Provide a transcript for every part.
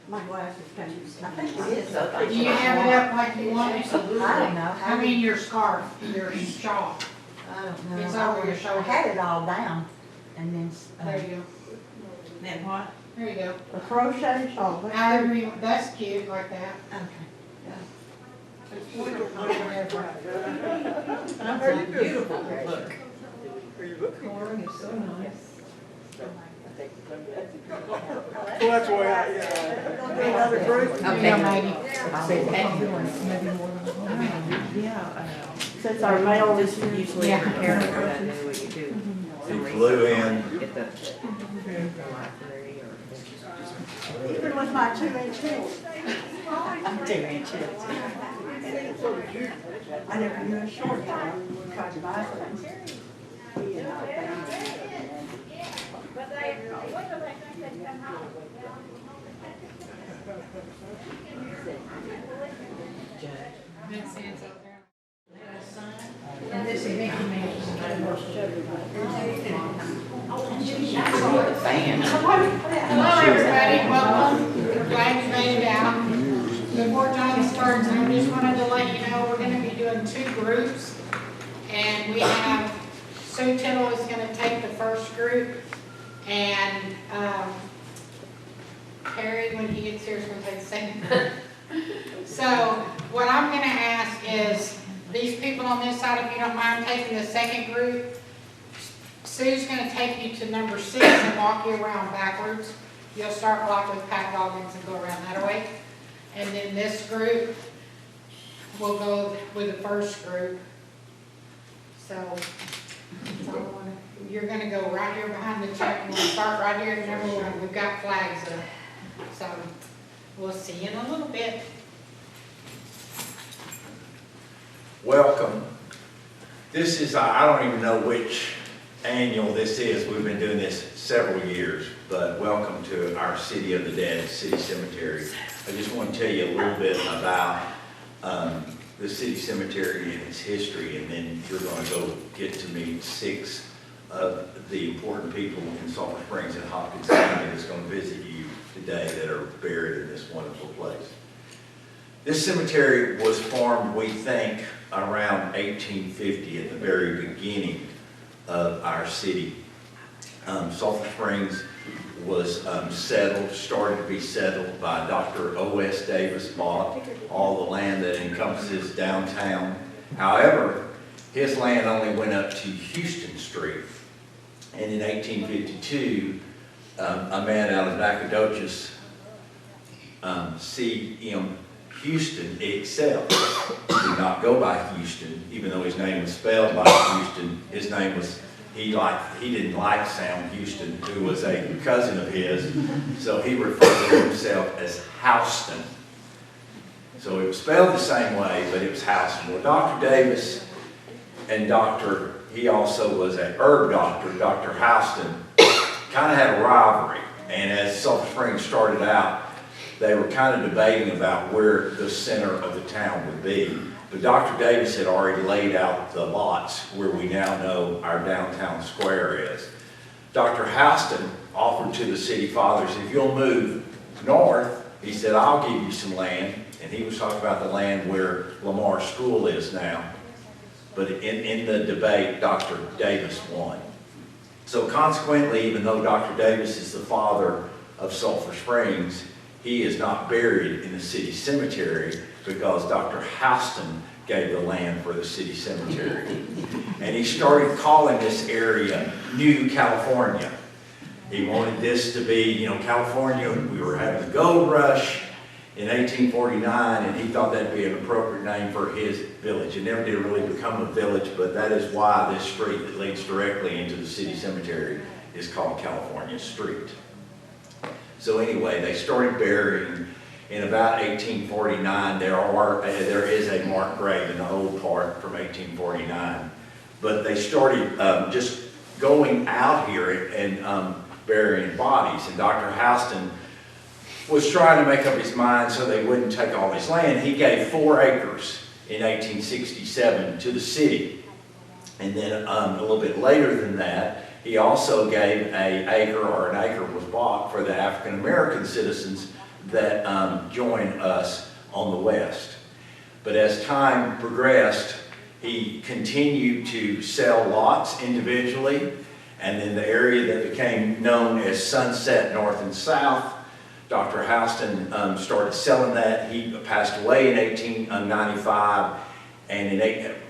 My glasses can't. I think it is though. Do you have it up like you want it? I don't know. I mean your scarf, your shawl. I don't know. It's over your I shoulder. had it all down, and then There you go. Then what? There you go. a crochet shawl. That's However you, that's cute like that. Okay. Beautiful look. Coloring is so nice. Well, that's why yeah. Another group? Since our mail is Usually Yeah. in the area that knew what you do. You flew in. Get the library or. even with my 2-inch heels. I'm 2 inches. I never knew a short time. Tried to buy things. And this is Mickey Mouse. Hello, everybody. Welcome. We're glad you made it out. Before John starts, I just wanted to let you know we're going to be doing 2 groups. And we have Sue Tittle is going to take the first group. And Harry, when he gets here, is going to take the second group. So what I'm going to ask is these people on this side, if you don't mind taking the second group, Sue's going to take you to number 6 and walk you around backwards. You'll start like with Pat Goggins and go around that way. And then this group will go with the first group. So you're going to go right here behind the check and we'll start right here at number 1. We've got flags up. So we'll see you in a little bit. Welcome. This is, I don't even know which annual this is. We've been doing this several years, but welcome to our City of the Dead, City Cemetery. I just want to tell you a little bit about the City Cemetery and its history, and then you're going to go get to meet 6 of the important people in Sulphur Springs and Hopkins County that's going to visit you today that are buried in this wonderful place. This cemetery was formed, we think, around 1850 at the very beginning of our city. Sulphur Springs was started to be settled by Dr. O.S. Davis, bought all the land that encompasses downtown. However, his land only went up to Houston Street. And in 1852, a man out of Nacogdoches, C.M. Houston itself did not go by Houston, even though his name was spelled by Houston. His name was, he didn't like Sam Houston, who was a cousin of his, so he referred to himself as Houston. So it was spelled the same way, but it was Houston. Well, Dr. Davis and he also was an herb doctor, Dr. Houston, kind of had a rivalry. And as Sulphur Springs started out, they were kind of debating about where the center of the town would be. But Dr. Davis had already laid out the lots where we now know our downtown square is. Dr. Houston offered to the city fathers, if you'll move north, he said, I'll give you some land. And he was talking about the land where Lamar School is now. But in the debate, Dr. Davis won. So consequently, even though Dr. Davis is the father of Sulphur Springs, he is not buried in the city cemetery because Dr. Houston gave the land for the city cemetery. And he started calling this area New California. He wanted this to be, California, we were having the gold rush in 1849, and he thought that'd be an appropriate name for his village. It never did really become a village, but that is why this street that leads directly into the city cemetery is called California Street. So anyway, they started burying in about 1849. There is a marked grave in the old part from 1849. But they started just going out here and burying bodies. And Dr. Houston was trying to make up his mind so they wouldn't take all his land. He gave 4 acres in 1867 to the city. And then a little bit later than that, He also gave an acre was bought for the African American citizens that joined us on the west. But as time progressed, he continued to sell lots individually, and then the area that became known as Sunset North and South, Dr. Houston started selling that. He passed away in 1895,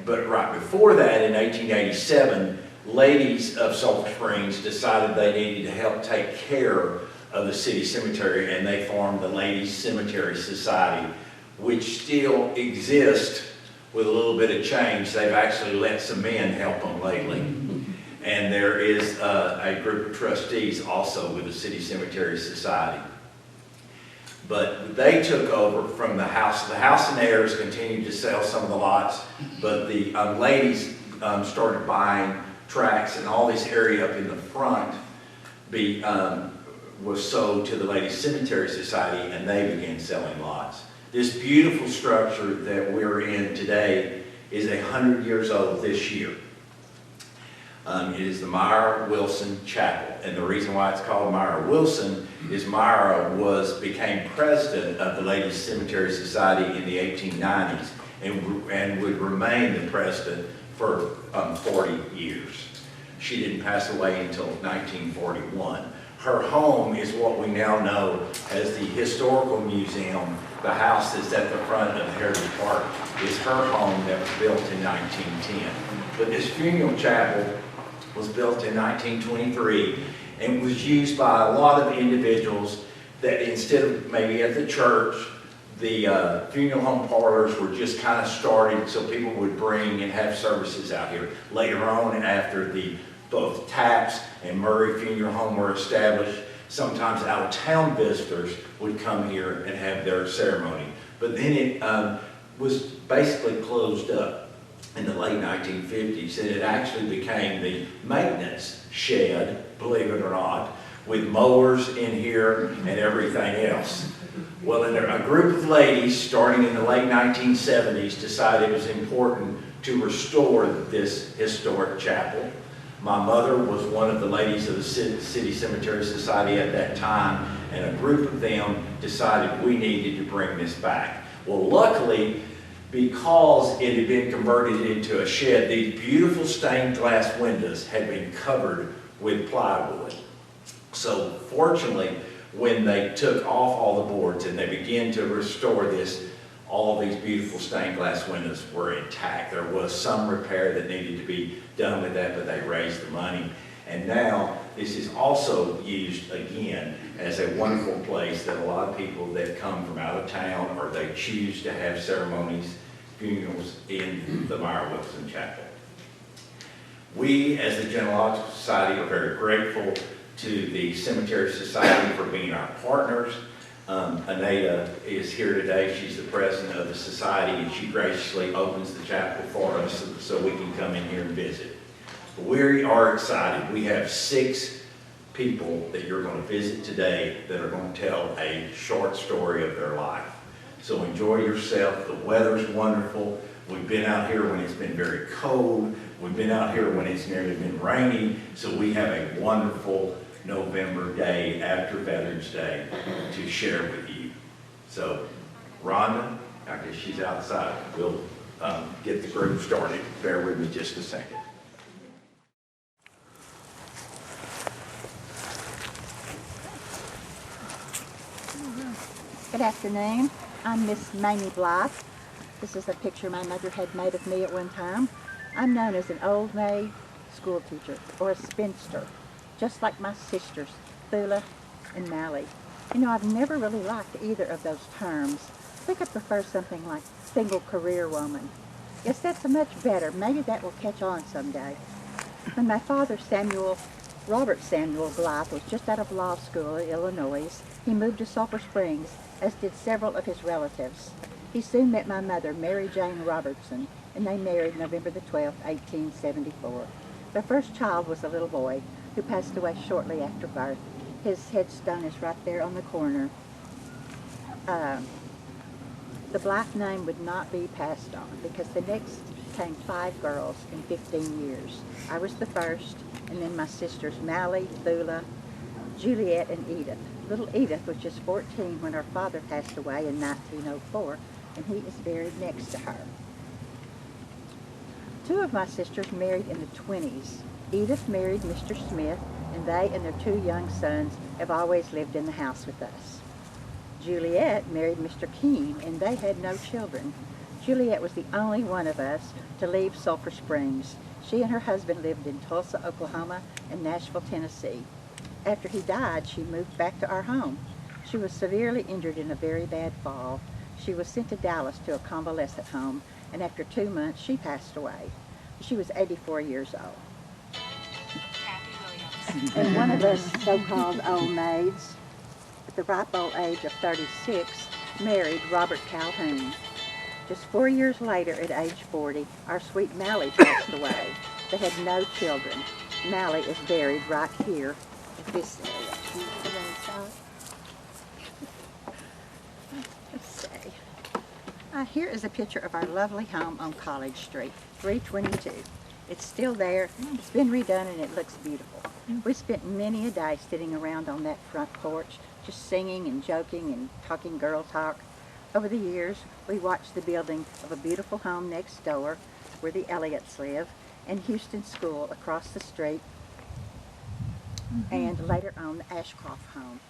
but right before that, in 1887, ladies of Sulphur Springs decided they needed to help take care of the city cemetery, and they formed the Ladies Cemetery Society, which still exists with a little bit of change. They've actually let some men help them lately. And there is a group of trustees also with the City Cemetery Society. But they took over from the house. The house and heirs continued to sell some of the lots, but the ladies started buying tracts, and all this area up in the front was sold to the Ladies Cemetery Society, and they began selling lots. This beautiful structure that we're in today is 100 years old this year. It is the Myra Wilson Chapel, and the reason why it's called Myra Wilson is Myra became president of the Ladies Cemetery Society in the 1890s and would remain the president for 40 years. She didn't pass away until 1941. Her home is what we now know as the Historical Museum. The house that's at the front of Heritage Park is her home that was built in 1910. But this funeral chapel was built in 1923 and was used by a lot of individuals that instead of maybe at the church, the funeral home parlors were just kind of started so people would bring and have services out here. Later on, after both Taps and Murray Funeral Home were established, sometimes out-of-town visitors would come here and have their ceremony. But then it was basically closed up in the late 1950s, and it actually became the maintenance shed, believe it or not, with mowers in here and everything else. Well, then a group of ladies, starting in the late 1970s, decided it was important to restore this historic chapel. My mother was one of the ladies of the City Cemetery Society at that time, and a group of them decided we needed to bring this back. Well, luckily, because it had been converted into a shed, these beautiful stained glass windows had been covered with plywood. So fortunately, when they took off all the boards and they began to restore this, all these beautiful stained glass windows were intact. There was some repair that needed to be done with that, but they raised the money. And now this is also used again as a wonderful place that a lot of people that come from out of town or they choose to have ceremonies, funerals in the Myra Wilson Chapel. We, as the Genealogical Society, are very grateful to the Cemetery Society for being our partners. Anita is here today. She's the president of the society, and she graciously opens the chapel for us so we can come in here and visit. We are excited. We have 6 people that you're going to visit today that are going to tell a short story of their life. So enjoy yourself. The weather's wonderful. We've been out here when it's been very cold. We've been out here when it's nearly been raining. So we have a wonderful November day after Veterans Day to share with you. So Rhonda, I guess she's outside. We'll get the group started. Bear with me just a second. Good afternoon. I'm Miss Mamie Blythe. This is a picture my mother had made of me at one time. I'm known as an old maid school teacher or a spinster, just like my sisters, Thula and Mally. You know, I've never really liked either of those terms. I think I prefer something like single career woman. Yes, that's much better. Maybe that will catch on someday. When my father, Robert Samuel Blythe, was just out of law school in Illinois, he moved to Sulphur Springs, as did several of his relatives. He soon met my mother, Mary Jane Robertson, and they married November the 12th, 1874. Their first child was a little boy who passed away shortly after birth. His headstone is right there on the corner. The Blythe name would not be passed on because the next came 5 girls in 15 years. I was the first, and then my sisters Mally, Thula, Juliet, and Edith. Little Edith was just 14 when her father passed away in 1904, and he is buried next to her. Two of my sisters married in the 20s. Edith married Mr. Smith, and they and their two young sons have always lived in the house with us. Juliet married Mr. Keene, and they had no children. Juliet was the only one of us to leave Sulphur Springs. She and her husband lived in Tulsa, Oklahoma, and Nashville, Tennessee. After he died, she moved back to our home. She was severely injured in a very bad fall. She was sent to Dallas to a convalescent home, and after 2 months, she passed away. She was 84 years old. And one of us so-called old maids, at the ripe old age of 36, married Robert Calhoun. Just 4 years later, at age 40, our sweet Mally passed away. They had no children. Mally is buried right here at this area. Let's see. Here is a picture of our lovely home on College Street, 322. It's still there. It's been redone and it looks beautiful. We spent many a day sitting around on that front porch, just singing and joking and talking girl talk. Over the years, we watched the building of a beautiful home next door where the Elliots live, and Houston School across the street, and later on the Ashcroft home.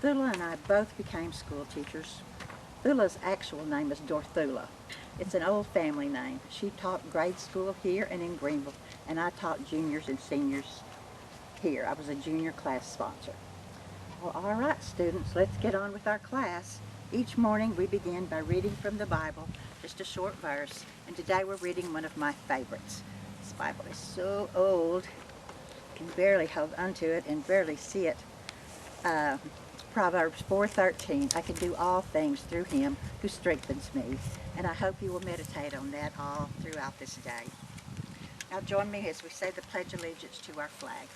Thula and I both became school teachers. Thula's actual name is Dorthula. It's an old family name. She taught grade school here and in Greenville, and I taught juniors and seniors here. I was a junior class sponsor. Well, all right, students, let's get on with our class. Each morning we begin by reading from the Bible, just a short verse, and today we're reading one of my favorites. This Bible is so old, I can barely hold onto it and barely see it. Proverbs 4:13, I can do all things through him who strengthens me. And I hope you will meditate on that all throughout this day. Now join me as we say the Pledge of Allegiance to our flag.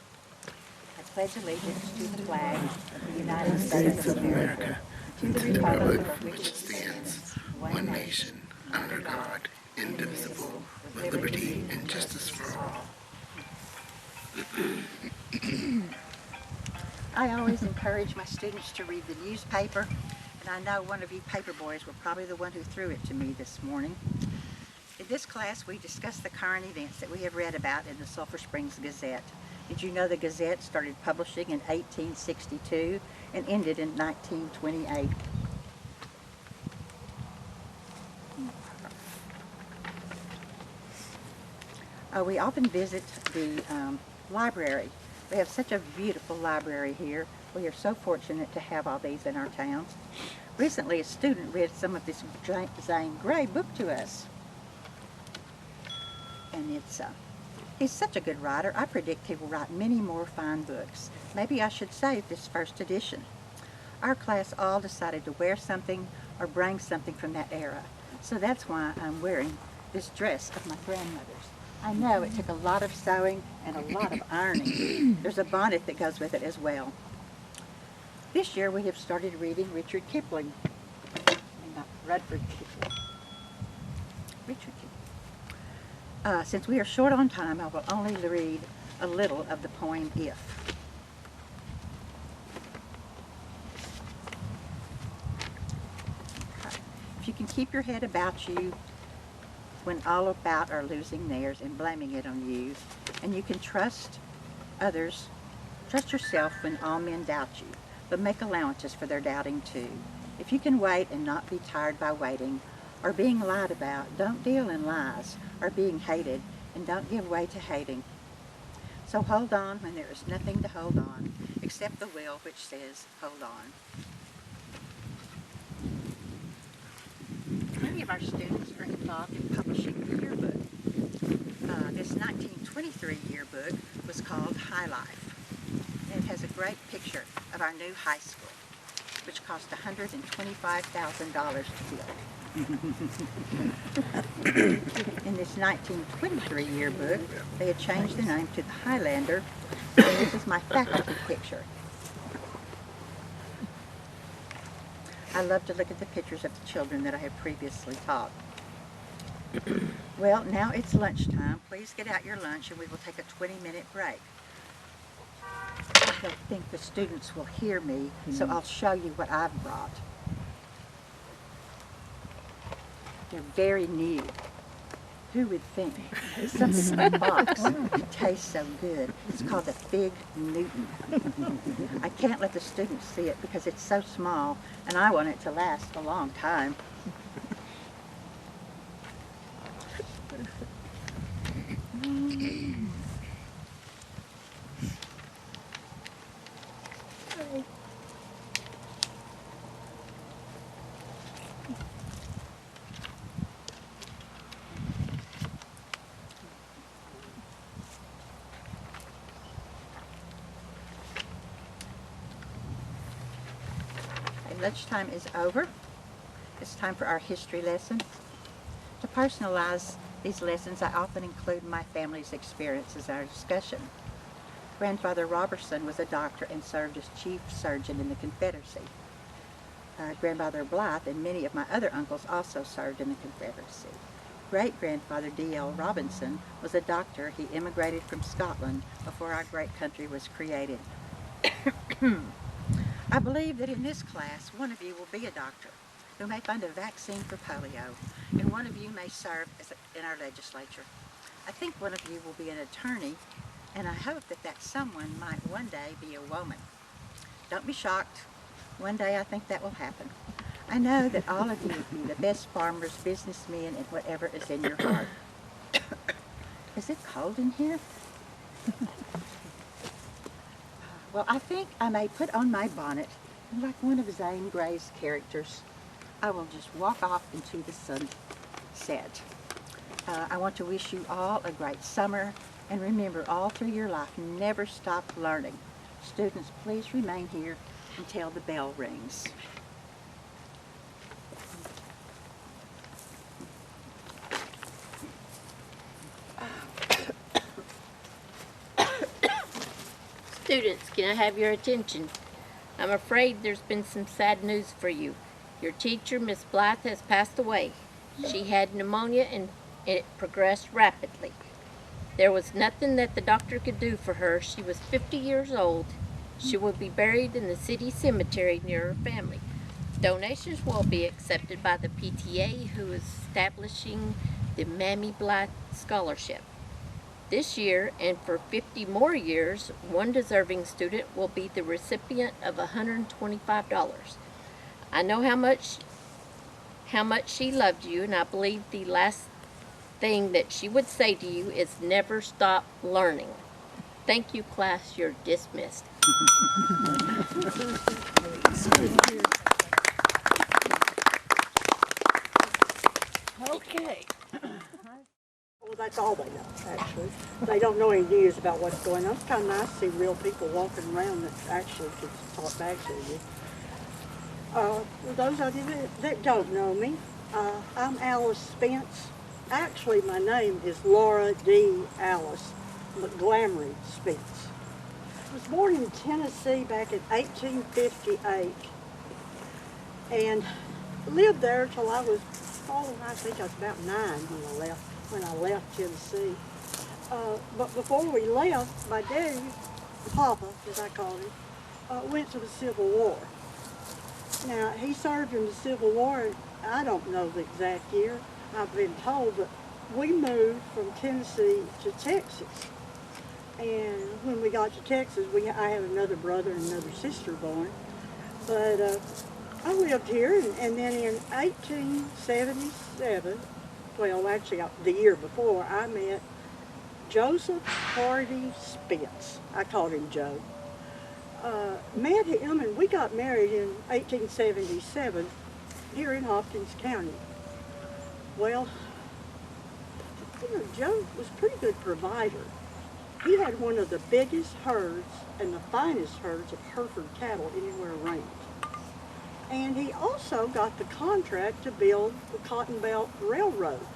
I pledge allegiance to the flag of the United States of America, to the republic for which it stands, one nation, under God, indivisible, with liberty and justice for all. I always encourage my students to read the newspaper, and I know one of you paper boys were probably the one who threw it to me this morning. In this class, we discuss the current events that we have read about in the Sulphur Springs Gazette. Did you know the Gazette started publishing in 1862 and ended in 1928? We often visit the library. We have such a beautiful library here. We are so fortunate to have all these in our towns. Recently, a student read some of this Zane Grey book to us. And he's such a good writer. I predict he will write many more fine books. Maybe I should save this first edition. Our class all decided to wear something or bring something from that era. So that's why I'm wearing this dress of my grandmother's. I know it took a lot of sewing and a lot of ironing. There's a bonnet that goes with it as well. This year we have started reading Richard Kipling. Not Rudyard Kipling. Richard Kipling. Since we are short on time, I will only read a little of the poem If. If you can keep your head about you when all about are losing theirs and blaming it on you, and you can trust others, trust yourself when all men doubt you, but make allowances for their doubting too. If you can wait and not be tired by waiting, or being lied about, don't deal in lies, or being hated, and don't give way to hating. So hold on when there is nothing to hold on, except the will which says, hold on. Many of our students are involved in publishing a yearbook. This 1923 yearbook was called High Life. And it has a great picture of our new high school, which cost $125,000 to build. In this 1923 yearbook, they had changed the name to the Highlander, and this is my faculty picture. I love to look at the pictures of the children that I have previously taught. Well, now it's lunchtime. Please get out your lunch and we will take a 20-minute break. I don't think the students will hear me, so I'll show you what I've brought. They're very new. Who would think something in a box could taste so good? It's called a Fig Newton. I can't let the students see it because it's so small, and I want it to last a long time. Lunchtime is over. It's time for our history lesson. To personalize these lessons, I often include my family's experiences in our discussion. Grandfather Robertson was a doctor and served as chief surgeon in the Confederacy. Grandfather Blythe and many of my other uncles also served in the Confederacy. Great-grandfather D.L. Robinson was a doctor. He immigrated from Scotland before our great country was created. I believe that in this class, one of you will be a doctor who may find a vaccine for polio, and one of you may serve in our legislature. I think one of you will be an attorney, and I hope that that someone might one day be a woman. Don't be shocked. One day I think that will happen. I know that all of you will be the best farmers, businessmen, and whatever is in your heart. Is it cold in here? Well, I think I may put on my bonnet, and like one of Zane Grey's characters, I will just walk off into the sunset. I want to wish you all a great summer, and remember, all through your life, never stop learning. Students, please remain here until the bell rings. Students, can I have your attention? I'm afraid there's been some sad news for you. Your teacher, Miss Blythe, has passed away. She had pneumonia and it progressed rapidly. There was nothing that the doctor could do for her. She was 50 years old. She will be buried in the city cemetery near her family. Donations will be accepted by the PTA, who is establishing the Mammy Blythe Scholarship. This year, and for 50 more years, one deserving student will be the recipient of $125. I know how much she loved you, and I believe the last thing that she would say to you is never stop learning. Thank you, class. You're dismissed. Okay. Well, that's all they know, actually. They don't know any news about what's going on. It's kind of nice to see real people walking around that actually can talk back to you. For those of you that don't know me, I'm Alice Spence. Actually, my name is Laura D. Alice Montgomery Spence. I was born in Tennessee back in 1858 and lived there till I was, I think I was about 9 when I left Tennessee. But before we left, my daddy, Papa, as I called him, went to the Civil War. Now, he served in the Civil War, I don't know the exact year, I've been told, but we moved from Tennessee to Texas. And when we got to Texas, I had another brother and another sister born. But I lived here, and then in 1877, well, actually the year before, I met Joseph Hardy Spence. I called him Joe. Met him, and we got married in 1877 here in Hopkins County. Well, you know, Joe was a pretty good provider. He had one of the biggest herds and the finest herds of Hereford cattle anywhere around. And he also got the contract to build the Cotton Belt Railroad,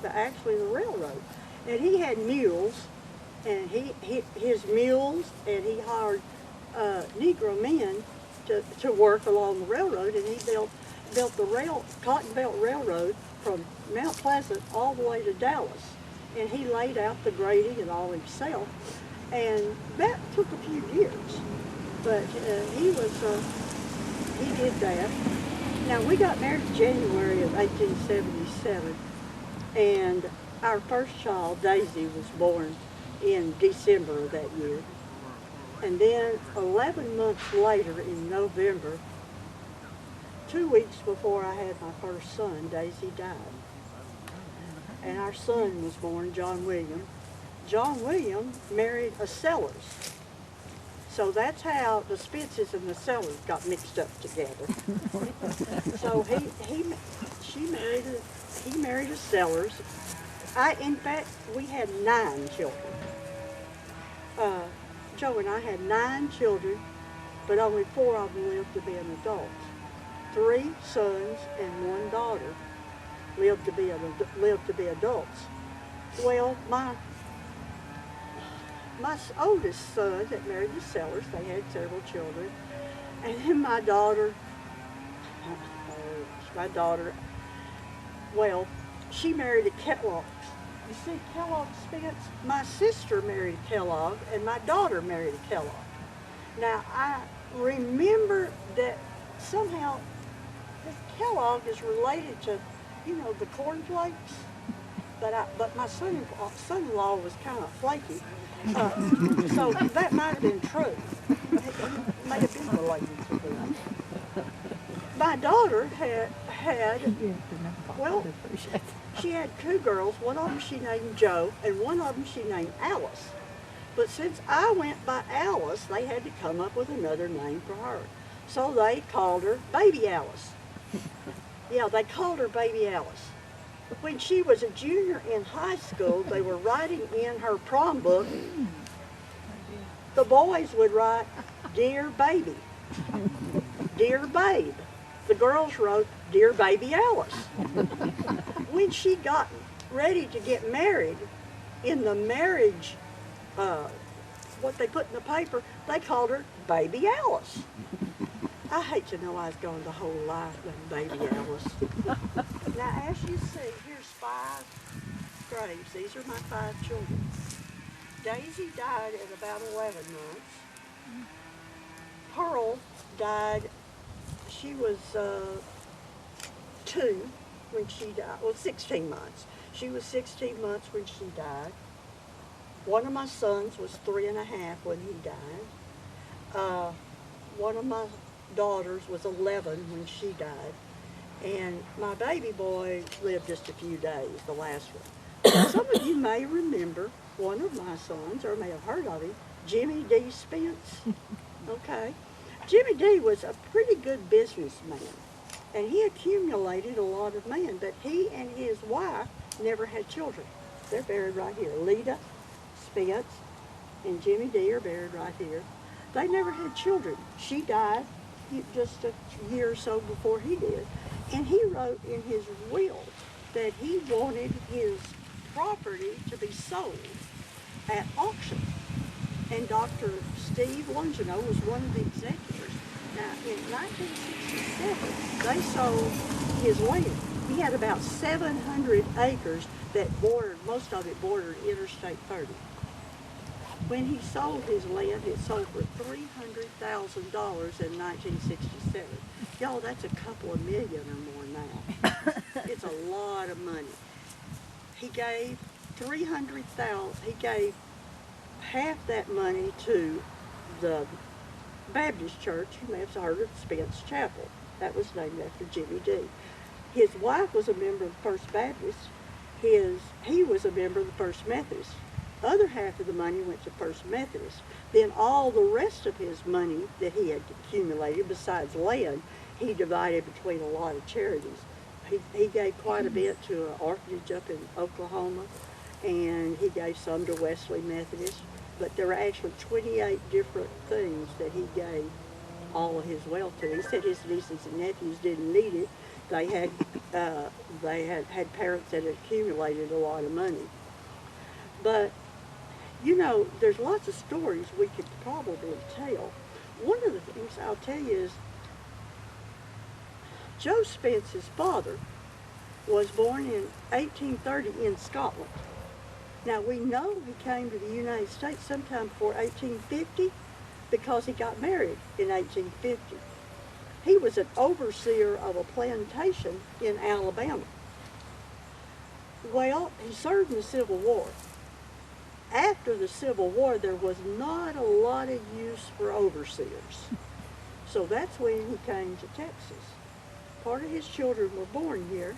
actually the railroad. And he had mules, and his mules, and he hired Negro men to work along the railroad, and he built the Cotton Belt Railroad from Mount Pleasant all the way to Dallas. And he laid out the grading and all himself. And that took a few years, but he did that. Now, we got married in January of 1877, and our first child, Daisy, was born in December of that year. And then 11 months later, in November, 2 weeks before I had my first son, Daisy died. And our son was born, John William. John William married a Sellers. So that's how the Spences and the Sellers got mixed up together. So he married a Sellers. In fact, we had 9 children. Joe and I had 9 children, but only 4 of them lived to be an adult. 3 sons and 1 daughter lived to be adults. Well, my oldest son had married the Sellers. They had several children. And then my daughter, well, she married a Kellogg. You see, Kellogg Spence, my sister married a Kellogg, and my daughter married a Kellogg. Now, I remember that somehow this Kellogg is related to, the cornflakes. But my son-in-law was kind of flaky. So that might have been true. It may have been related to that. My daughter had she had 2 girls. One of them she named Jo, and one of them she named Alice. But since I went by Alice, they had to come up with another name for her. So they called her Baby Alice. Yeah, they called her Baby Alice. When she was a junior in high school, they were writing in her prom book, the boys would write, Dear Baby, Dear Babe. The girls wrote, Dear Baby Alice. When she got ready to get married, in the marriage, what they put in the paper, they called her Baby Alice. I hate to know I was going the whole life named Baby Alice. Now, as you see, here's 5 graves. These are my 5 children. Daisy died at about 11 months. Pearl died, she was 2 when she died, well, 16 months. She was 16 months when she died. One of my sons was 3 and a half when he died. One of my daughters was 11 when she died. And my baby boy lived just a few days, the last one. Some of you may remember one of my sons, or may have heard of him, Jimmy D. Spence. Okay. Jimmy D. was a pretty good businessman, and he accumulated a lot of land, but he and his wife never had children. They're buried right here. Lita Spence and Jimmy D. are buried right here. They never had children. She died just a year or so before he did. And he wrote in his will that he wanted his property to be sold at auction. And Dr. Steve Longino was one of the executors. Now, in 1967, they sold his land. He had about 700 acres that bordered, most of it bordered Interstate 30. When he sold his land, it sold for $300,000 in 1967. Y'all, that's a couple of million or more now. It's a lot of money. He gave he gave half that money to the Baptist church. You may have heard of Spence Chapel. That was named after Jimmy D. His wife was a member of the First Baptist. He was a member of the First Methodist. Other half of the money went to First Methodist. Then all the rest of his money that he had accumulated, besides land, he divided between a lot of charities. He gave quite a bit to an orphanage up in Oklahoma, and he gave some to Wesley Methodist. But there were actually 28 different things that he gave all of his wealth to. He said his nieces and nephews didn't need it. They had parents that had accumulated a lot of money. But there's lots of stories we could probably tell. One of the things I'll tell you is Joe Spence's father was born in 1830 in Scotland. Now, we know he came to the United States sometime before 1850 because he got married in 1850. He was an overseer of a plantation in Alabama. Well, he served in the Civil War. After the Civil War, there was not a lot of use for overseers. So that's when he came to Texas. Part of his children were born here,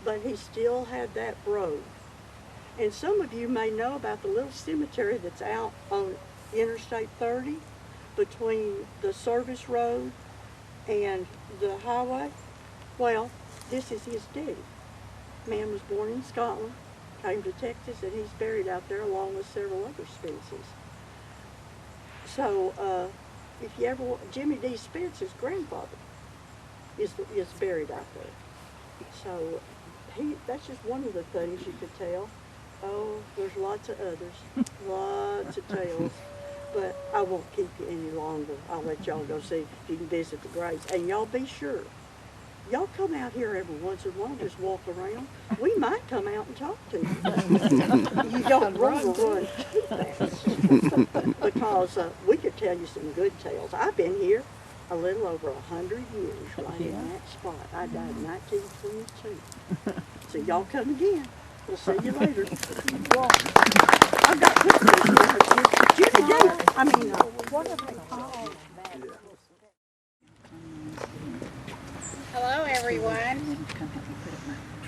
but he still had that road. And some of you may know about the little cemetery that's out on Interstate 30 between the service road and the highway. Well, this is his dig. Man was born in Scotland, came to Texas, and he's buried out there along with several other Spences. So, if you ever, Jimmy D. Spence's grandfather is buried out there. So, that's just one of the things you could tell. Oh, there's lots of others, lots of tales, but I won't keep you any longer. I'll let y'all go see if you can visit the graves. And y'all be sure, y'all come out here every once in a while, just walk around. We might come out and talk to you. You don't run too fast because we could tell you some good tales. I've been here a little over 100 years right in that spot. I died in 1922. So y'all come again. We'll see you later. I've got pictures. Jimmy D. I mean, what are they called? Hello, everyone.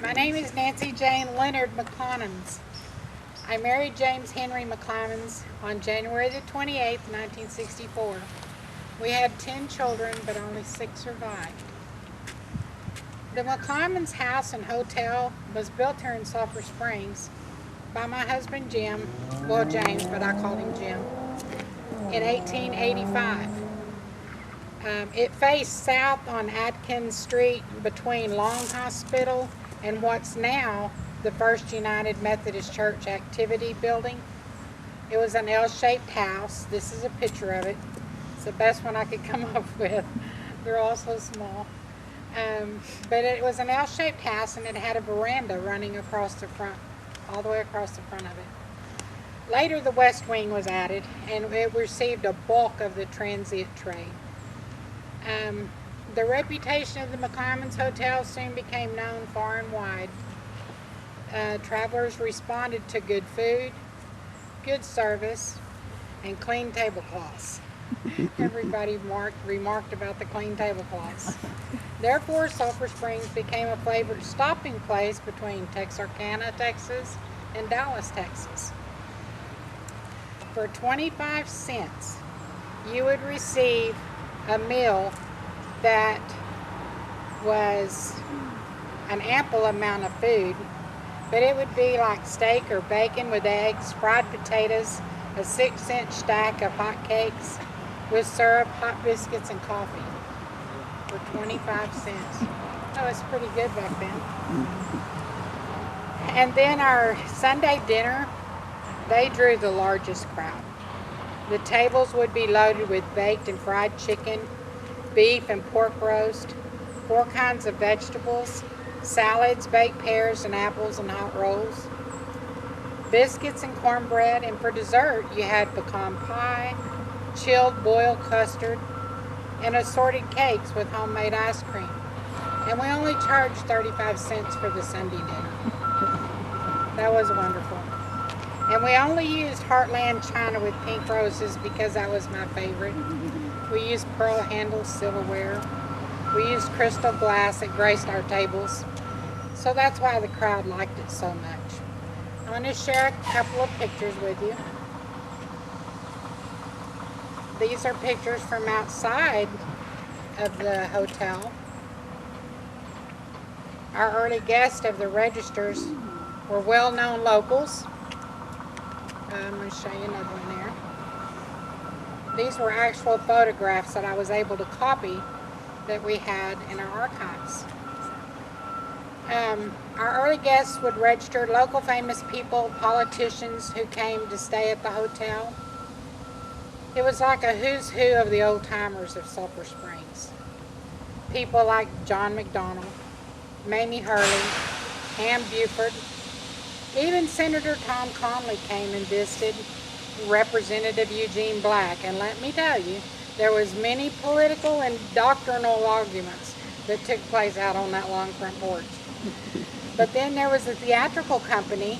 My name is Nancy Jane Leonard McClonnans. I married James Henry McClonnans on January the 28th, 1964. We had 10 children, but only 6 survived. The McClonnans house and hotel was built here in Sulphur Springs by my husband Jim, well James, but I called him Jim, in 1885. It faced south on Atkins Street between Long Hospital and what's now the First United Methodist Church Activity Building. It was an L-shaped house. This is a picture of it. It's the best one I could come up with. They're all so small. But it was an L-shaped house, and it had a veranda running across the front, all the way across the front of it. Later, the west wing was added, and it received a bulk of the transient trade. The reputation of the McClonnans Hotel soon became known far and wide. Travelers responded to good food, good service, and clean tablecloths. Everybody remarked about the clean tablecloths. Therefore, Sulphur Springs became a favored stopping place between Texarkana, Texas, and Dallas, Texas. For 25 cents, you would receive a meal that was an ample amount of food, but it would be like steak or bacon with eggs, fried potatoes, a 6-inch stack of hot cakes with syrup, hot biscuits, and coffee for 25 cents. Oh, it's pretty good back then. And then our Sunday dinner, they drew the largest crowd. The tables would be loaded with baked and fried chicken, beef and pork roast, 4 kinds of vegetables, salads, baked pears and apples, and hot rolls, biscuits and cornbread, and for dessert you had pecan pie, chilled boiled custard, and assorted cakes with homemade ice cream. And we only charged 35 cents for the Sunday dinner. That was wonderful. And we only used Heartland china with pink roses because that was my favorite. We used pearl handled silverware. We used crystal glass that graced our tables. So that's why the crowd liked it so much. I'm going to share a couple of pictures with you. These are pictures from outside of the hotel. Our early guests of the registers were well-known locals. I'm going to show you another one there. These were actual photographs that I was able to copy that we had in our archives. Our early guests would register local famous people, politicians who came to stay at the hotel. It was like a who's who of the old-timers of Sulphur Springs. People like John McDonald, Mamie Hurley, Ham Buford, Even Senator Tom Conley came and visited Representative Eugene Black, and let me tell you, there was many political and doctrinal arguments that took place out on that long front porch. But then there was a theatrical company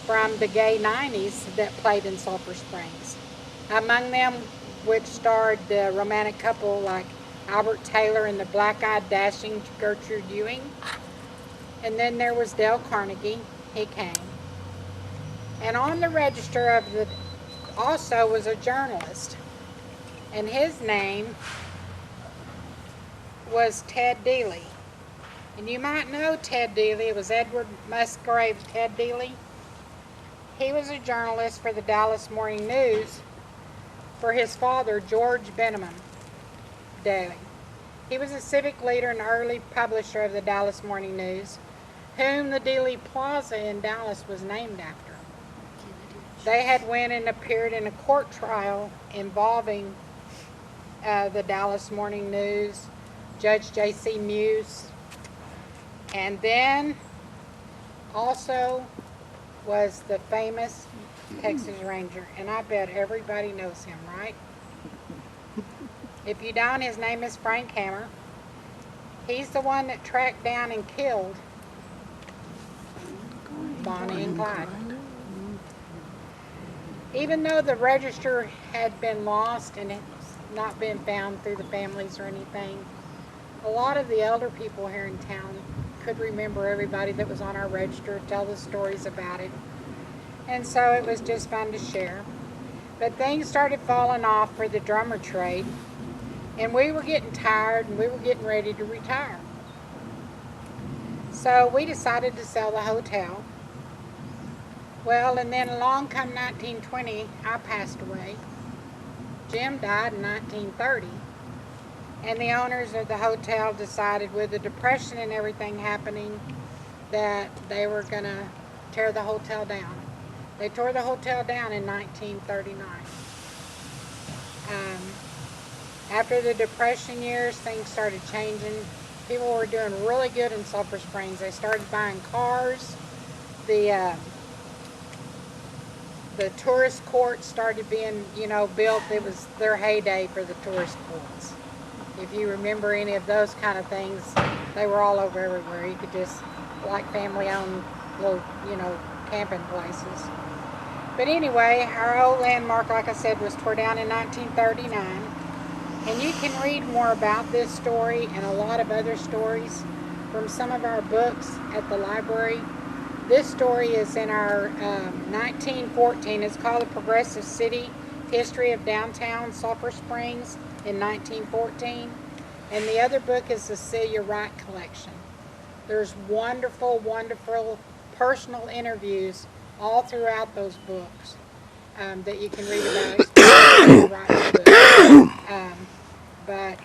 from the gay 90s that played in Sulphur Springs. Among them, which starred the romantic couple like Albert Taylor and the black-eyed dashing Gertrude Ewing. And then there was Dale Carnegie. He came. And on the register of the also was a journalist, and his name was Ted Dealey. And you might know Ted Dealey. It was Edward Musgrave's Ted Dealey. He was a journalist for the Dallas Morning News for his father, George Benjamin Dealey. He was a civic leader and early publisher of the Dallas Morning News, whom the Dealey Plaza in Dallas was named after. They had went and appeared in a court trial involving the Dallas Morning News, Judge J.C. Muse, and then also was the famous Texas Ranger, and I bet everybody knows him, right? If you don't, his name is Frank Hammer. He's the one that tracked down and killed Bonnie and Clyde. Even though the register had been lost and it's not been found through the families or anything, a lot of the elder people here in town could remember everybody that was on our register, tell the stories about it. And so it was just fun to share. But things started falling off for the drummer trade, and we were getting tired and we were getting ready to retire. So we decided to sell the hotel. Well, and then along come 1920, I passed away. Jim died in 1930. And the owners of the hotel decided, with the Depression and everything happening, that they were going to tear the hotel down. They tore the hotel down in 1939. After the Depression years, things started changing. People were doing really good in Sulphur Springs. They started buying cars. The tourist courts started being, built. It was their heyday for the tourist courts. If you remember any of those kind of things, they were all over everywhere. You could just, like family-owned little, camping places. But anyway, our old landmark, like I said, was tore down in 1939. And you can read more about this story and a lot of other stories from some of our books at the library. This story is in our 1914. It's called The Progressive City History of Downtown Sulphur Springs in 1914. And the other book is the Celia Wright collection. There's wonderful, wonderful personal interviews all throughout those books that you can read about, especially Wright's book. But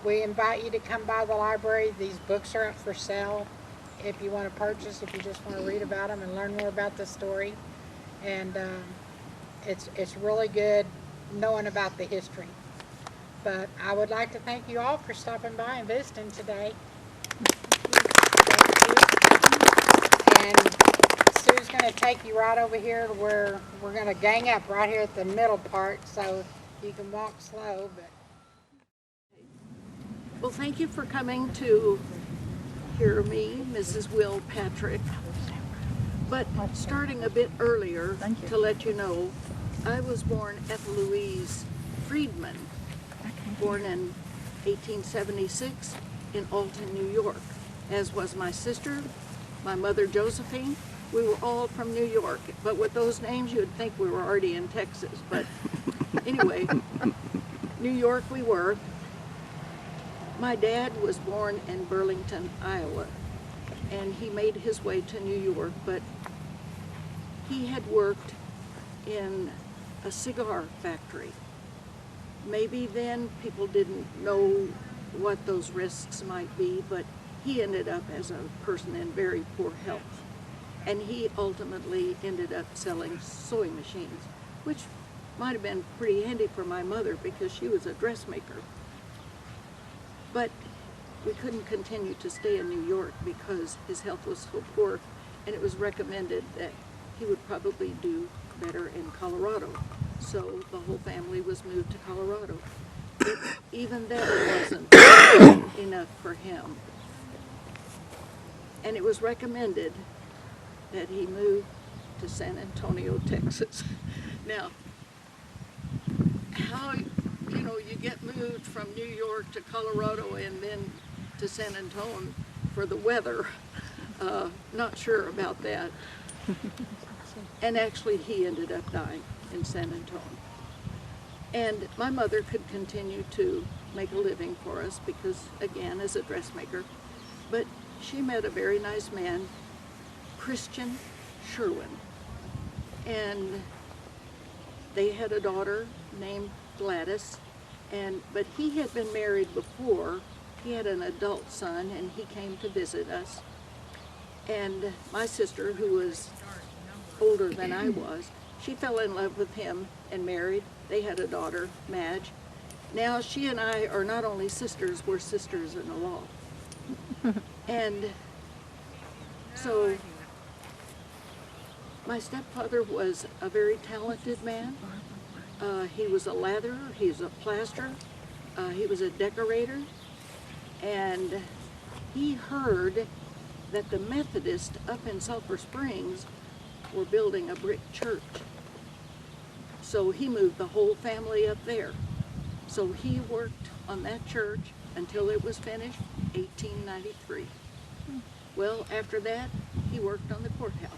we invite you to come by the library. These books are up for sale if you want to purchase, if you just want to read about them and learn more about the story. And it's really good knowing about the history. But I would like to thank you all for stopping by and visiting today. Thank you. And Sue's going to take you right over here to where we're going to gang up right here at the middle part, so you can walk slow. But Well, thank you for coming to hear me, Mrs. Will Patrick. But starting a bit earlier, to let you know, I was born Ethel Louise Friedman, born in 1876 in Alton, New York, as was my sister, my mother Josephine. We were all from New York, but with those names you would think we were already in Texas. But anyway, New York we were. My dad was born in Burlington, Iowa, and he made his way to New York, but he had worked in a cigar factory. Maybe then people didn't know what those risks might be, but he ended up as a person in very poor health. And he ultimately ended up selling sewing machines, which might have been pretty handy for my mother because she was a dressmaker. But we couldn't continue to stay in New York because his health was so poor, and it was recommended that he would probably do better in Colorado. So the whole family was moved to Colorado. But even that wasn't enough for him. And it was recommended that he move to San Antonio, Texas. Now, how, you get moved from New York to Colorado and then to San Antonio for the weather, not sure about that. And actually, he ended up dying in San Antonio. And my mother could continue to make a living for us because, again, as a dressmaker, but she met a very nice man, Christian Sherwin, and they had a daughter named Gladys, but he had been married before. He had an adult son, and he came to visit us. And my sister, who was older than I was, she fell in love with him and married. They had a daughter, Madge. Now she and I are not only sisters, we're sisters-in-law. And so my stepfather was a very talented man. He was a latherer, he was a plasterer, he was a decorator, and he heard that the Methodists up in Sulphur Springs were building a brick church. So he moved the whole family up there. So he worked on that church until it was finished, 1893. Well, after that, he worked on the courthouse.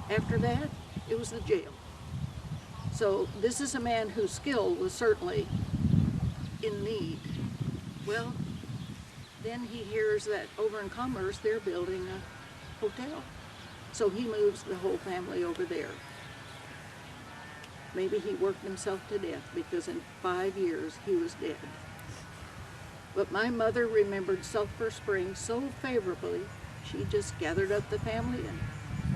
After that, it was the jail. So this is a man whose skill was certainly in need. Well, then he hears that over in Commerce, they're building a hotel. So he moves the whole family over there. Maybe he worked himself to death because in 5 years he was dead. But my mother remembered Sulphur Springs so favorably, she just gathered up the family and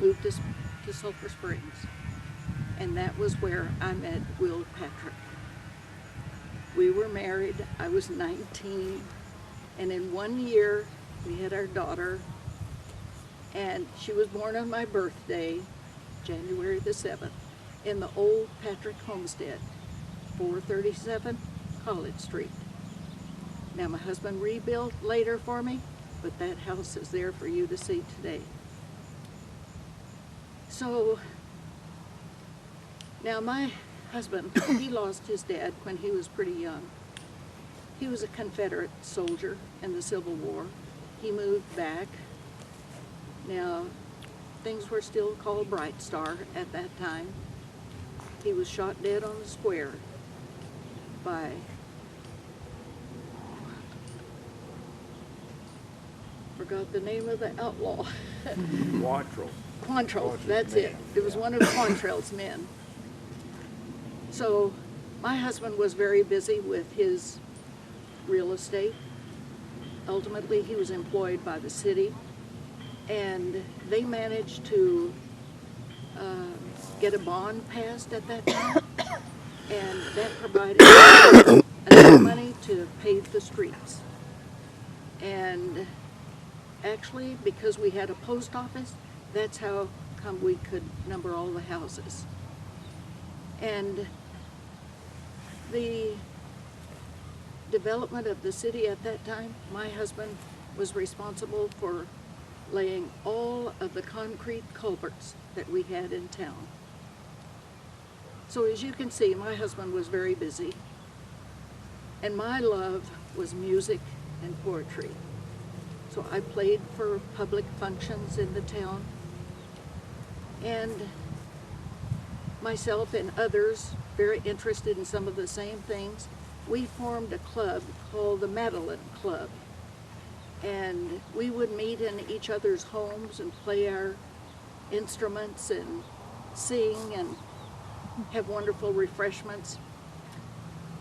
moved us to Sulphur Springs. And that was where I met Will Patrick. We were married, I was 19, and in 1 year we had our daughter, and she was born on my birthday, January the 7th, in the old Patrick homestead, 437 College Street. Now my husband rebuilt later for me, but that house is there for you to see today. So, now my husband, he lost his dad when he was pretty young. He was a Confederate soldier in the Civil War. He moved back. Now, things were still called Bright Star at that time. He was shot dead on the square by forgot the name of the outlaw. Quantrill, that's it. It was one of Quantrill's men. So my husband was very busy with his real estate. Ultimately, he was employed by the city, and they managed to get a bond passed at that time, and that provided enough money to pave the streets. And actually, because we had a post office, that's how come we could number all the houses. And the development of the city at that time, my husband was responsible for laying all of the concrete culverts that we had in town. So as you can see, my husband was very busy, and my love was music and poetry. So I played for public functions in the town, and myself and others very interested in some of the same things, we formed a club called the Madeline Club. And we would meet in each other's homes and play our instruments and sing and have wonderful refreshments.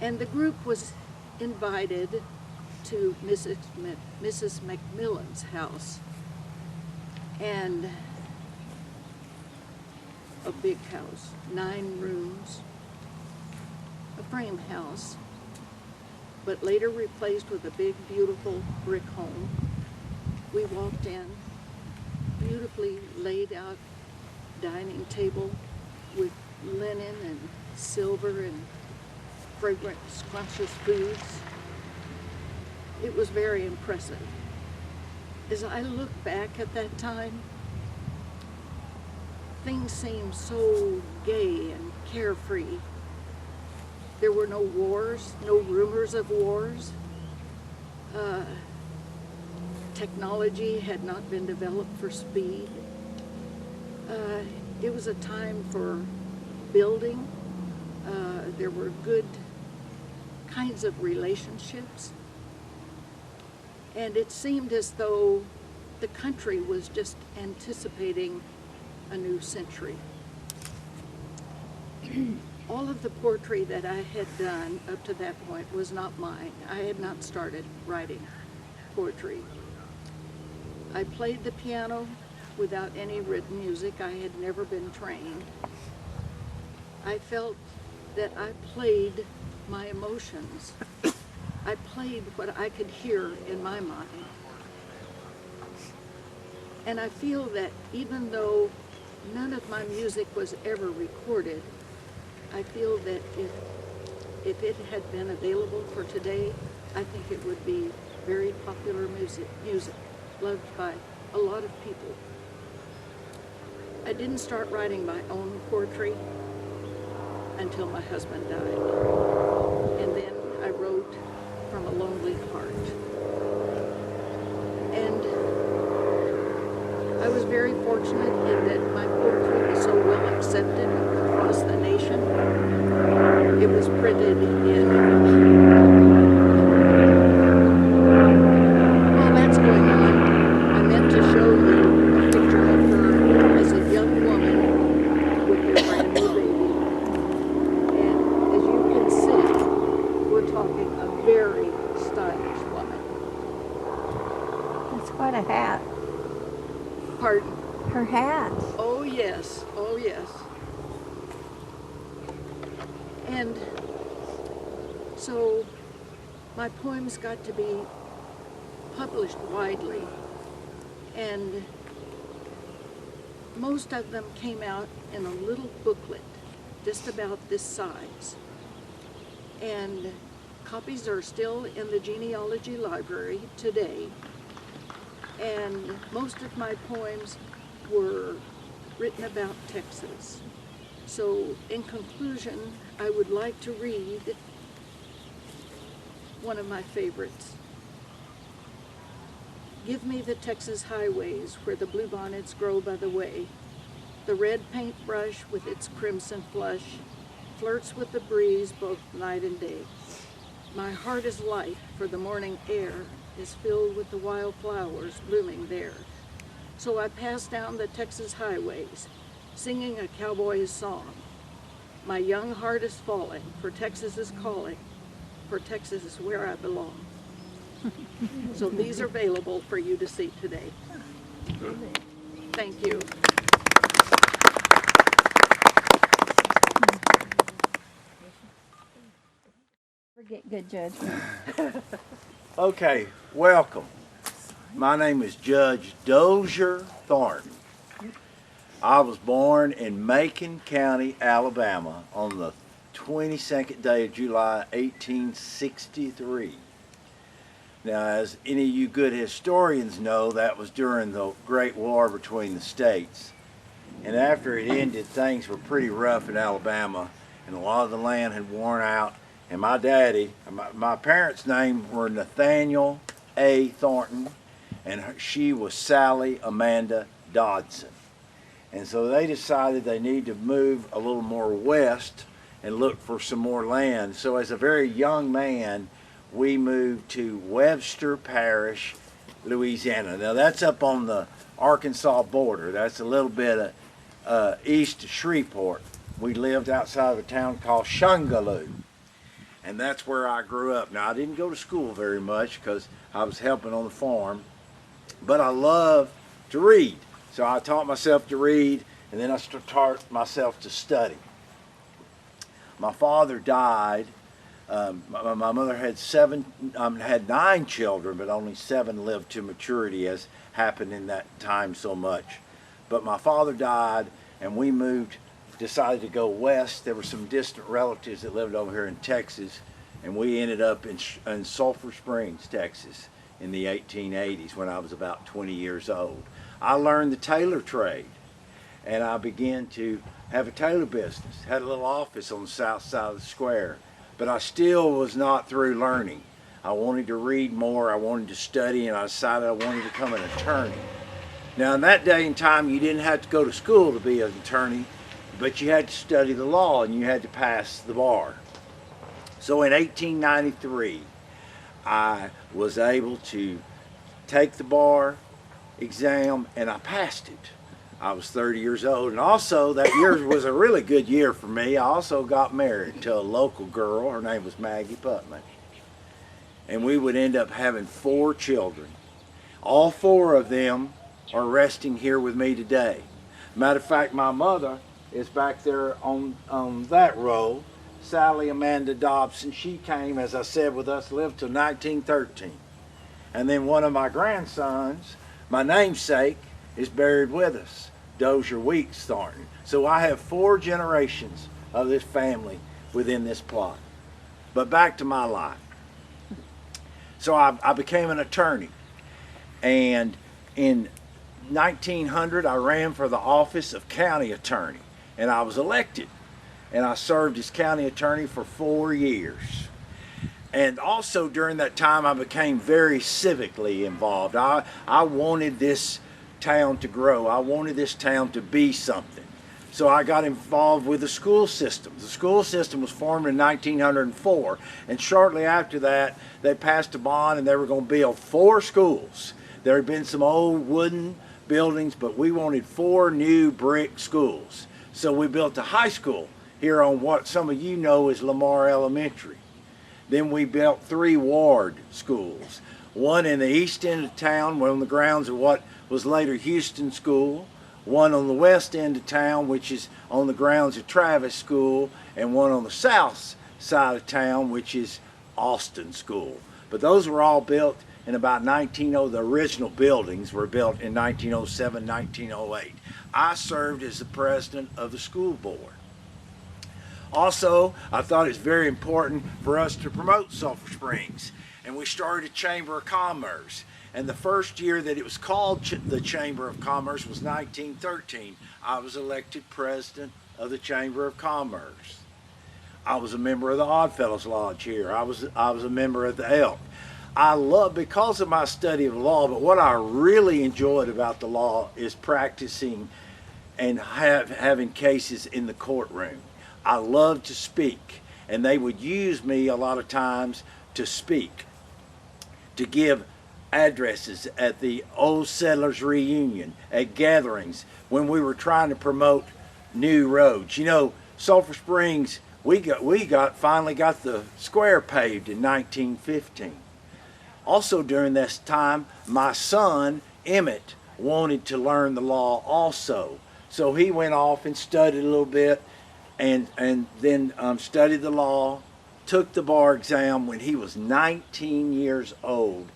And the group was invited to Mrs. McMillan's house. And a big house, 9 rooms, a frame house, but later replaced with a big, beautiful brick home. We walked in, beautifully laid out dining table with linen and silver and fragrant, scrumptious foods. It was very impressive. As I look back at that time, things seem so gay and carefree. There were no wars, no rumors of wars. Technology had not been developed for speed. It was a time for building. There were good kinds of relationships. And it seemed as though the country was just anticipating a new century. All of the poetry that I had done up to that point was not mine. I had not started writing poetry. I played the piano without any written music. I had never been trained. I felt that I played my emotions. I played what I could hear in my mind. And I feel that even though none of my music was ever recorded, I feel that if it had been available for today, I think it would be very popular music, loved by a lot of people. I didn't start writing my own poetry until my husband died. And then I wrote From a Lonely Heart. And I was very fortunate in that my poetry was so well accepted across the nation. It was printed in... While that's going on, I meant to show you a picture of her as a young woman with their brand new baby. And as you can see, we're talking a very stylish woman. That's quite a hat. Pardon? Her hat. Oh yes, oh yes. And so my poems got to be published widely, and most of them came out in a little booklet just about this size. And copies are still in the Genealogy Library today. And most of my poems were written about Texas. So in conclusion, I would like to read one of my favorites. Give me the Texas highways where the bluebonnets grow by the way. The red paintbrush with its crimson flush flirts with the breeze both night and day. My heart is light, for the morning air is filled with the wild flowers blooming there. So I pass down the Texas highways, singing a cowboy's song. My young heart is falling, for Texas is calling, for Texas is where I belong. So these are available for you to see today. Thank you. Forget good judgment. Okay, welcome. My name is Judge Dozier Thornton. I was born in Macon County, Alabama on the 22nd day of July, 1863. Now, as any of you good historians know, that was during the Great War between the states. And after it ended, things were pretty rough in Alabama, and a lot of the land had worn out. And my daddy, my parents' names were Nathaniel A. Thornton, and she was Sally Amanda Dodson. And so they decided they needed to move a little more west and look for some more land. So as a very young man, we moved to Webster Parish, Louisiana. Now that's up on the Arkansas border. That's a little bit east of Shreveport. We lived outside of a town called Shungaloo. And that's where I grew up. Now, I didn't go to school very much because I was helping on the farm, but I love to read. So I taught myself to read, and then I taught myself to study. My father died My mother had 9 children, but only 7 lived to maturity, as happened in that time so much. But my father died, and we decided to go west. There were some distant relatives that lived over here in Texas, and we ended up in Sulphur Springs, Texas, in the 1880s when I was about 20 years old. I learned the tailor trade, and I began to have a tailor business. Had a little office on the south side of the square, but I still was not through learning. I wanted to read more, I wanted to study, and I decided I wanted to become an attorney. Now, in that day and time, you didn't have to go to school to be an attorney, but you had to study the law and you had to pass the bar. So in 1893, I was able to take the bar exam, and I passed it. I was 30 years old, and also that year was a really good year for me. I also got married to a local girl. Her name was Maggie Putman, and we would end up having 4 children. All 4 of them are resting here with me today. Matter of fact, my mother is back there on that row, Sally Amanda Dobson. She came, as I said, with us, lived till 1913. And then one of my grandsons, my namesake, is buried with us, Dozier Weeks Thornton. So I have 4 generations of this family within this plot. But back to my life. So I became an attorney, and in 1900 I ran for the office of county attorney, and I was elected, and I served as county attorney for 4 years. And also during that time I became very civically involved. I wanted this town to grow. I wanted this town to be something. So I got involved with the school system. The school system was formed in 1904, and shortly after that they passed a bond and they were going to build 4 schools. There had been some old wooden buildings, but we wanted 4 new brick schools. So we built a high school here on what some of you know as Lamar Elementary. Then we built 3 ward schools. One in the east end of town, on the grounds of what was later Houston School. One on the west end of town, which is on the grounds of Travis School, and one on the south side of town, which is Austin School. But those were all built in about 1900. The original buildings were built in 1907, 1908. I served as the president of the school board. Also, I thought it's very important for us to promote Sulphur Springs, and we started a Chamber of Commerce. And the first year that it was called the Chamber of Commerce was 1913. I was elected president of the Chamber of Commerce. I was a member of the Oddfellows Lodge here. I was a member of the Elk. I love, because of my study of law, but what I really enjoyed about the law is practicing and having cases in the courtroom. I love to speak, and they would use me a lot of times to speak, to give addresses at the Old Settlers Reunion, at gatherings, when we were trying to promote new roads. You know, Sulphur Springs, we finally got the square paved in 1915. Also during this time, my son, Emmett, wanted to learn the law also. So he went off and studied a little bit, and then studied the law, took the bar exam when he was 19 years old,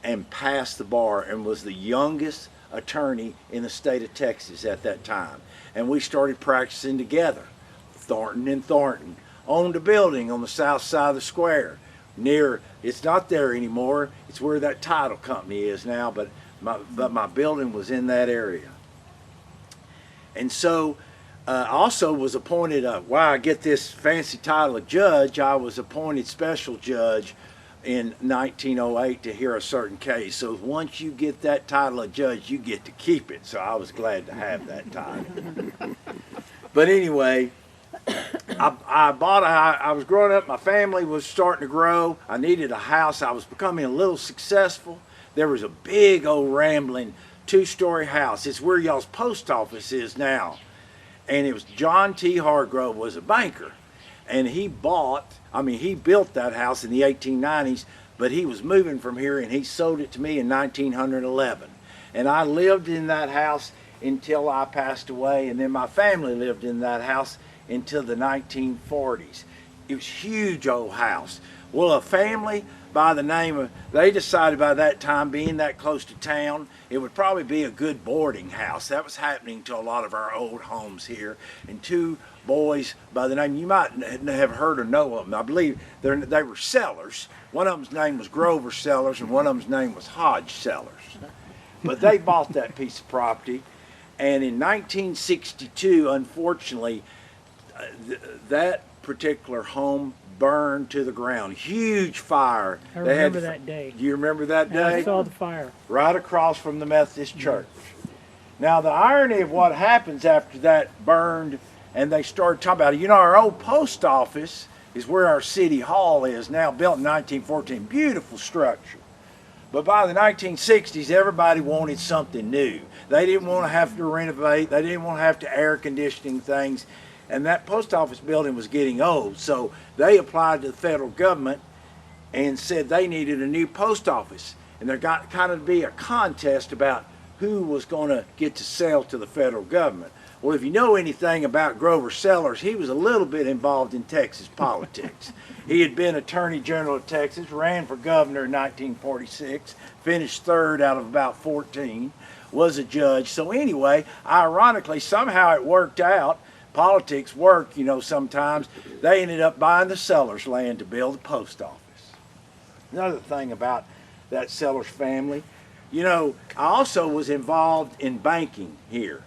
and passed the bar, and was the youngest attorney in the state of Texas at that time. And we started practicing together. Thornton and Thornton owned a building on the south side of the square. It's not there anymore. It's where that title company is now, but my building was in that area. And so I also was appointed, while I get this fancy title of judge, I was appointed special judge in 1908 to hear a certain case. So once you get that title of judge, you get to keep it. So I was glad to have that title. But anyway, I was growing up, my family was starting to grow. I needed a house. I was becoming a little successful. There was a big old rambling 2-story house. It's where y'all's post office is now. And it was John T. Hargrove was a banker. And he built that house in the 1890s, but he was moving from here and he sold it to me in 1911. And I lived in that house until I passed away, and then my family lived in that house until the 1940s. it was a huge old house. Well, a family by the name of, they decided by that time, being that close to town, it would probably be a good boarding house. That was happening to a lot of our old homes here. And two boys by the name, you might have heard or know of them. I believe they were Sellers. One of them's name was Grover Sellers and one of them's name was Hodge Sellers. But they bought that piece of property. And in 1962, unfortunately, that particular home burned to the ground. Huge fire. I remember that day. Do you remember that And I day? saw the fire. Right across from the Methodist Church. Now the irony of what happens after that burned and they started talking about it, you know, our old post office is where our city hall is now, built in 1914. Beautiful structure. But by the 1960s, everybody wanted something new. They didn't want to have to renovate. They didn't want to have to air conditioning things. And that post office building was getting old. So they applied to the federal government and said they needed a new post office. And there got kind of to be a contest about who was going to get to sell to the federal government. Well, if you know anything about Grover Sellers, he was a little bit involved in Texas politics. He had been Attorney General of Texas, ran for governor in 1946, finished third out of about 14, was a judge. So anyway, ironically, somehow it worked out. Politics work, you know, sometimes. They ended up buying the Sellers land to build the post office. Another thing about that Sellers family, you know, I also was involved in banking here.